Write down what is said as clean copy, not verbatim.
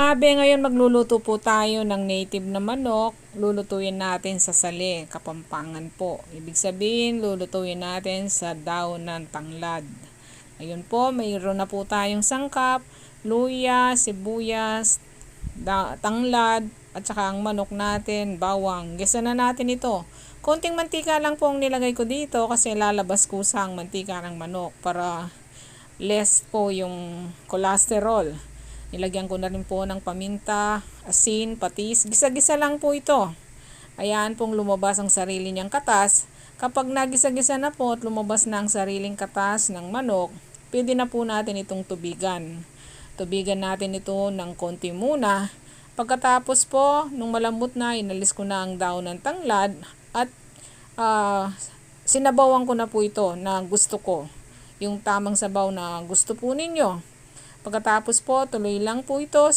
Mabe, ngayon magluluto po tayo ng native na manok. Lulutuin natin sa sali, Kapampangan po. Ibig sabihin, lulutuin natin sa daon ng tanglad. Ayun po, mayroon na po tayong sangkap, luya, sibuyas, tanglad, at saka ang manok natin, bawang. Gisa na natin ito. Konting mantika lang po ang nilagay ko dito kasi lalabas ko sa mantika ng manok para less po yung cholesterol. Nilagyan ko na rin po ng paminta, asin, patis. Gisa-gisa lang po ito. Ayan pong lumabas ang sarili niyang katas. Kapag nagisa-gisa na po at lumabas na ang sariling katas ng manok, pwede na po natin itong tubigan. Tubigan natin ito ng konti muna. Pagkatapos po, nung malambot na, inalis ko na ang daon ng tanglad at sinabawan ko na po ito na gusto ko. Yung tamang sabaw na gusto po ninyo. Pagkatapos po, tuloy lang po ito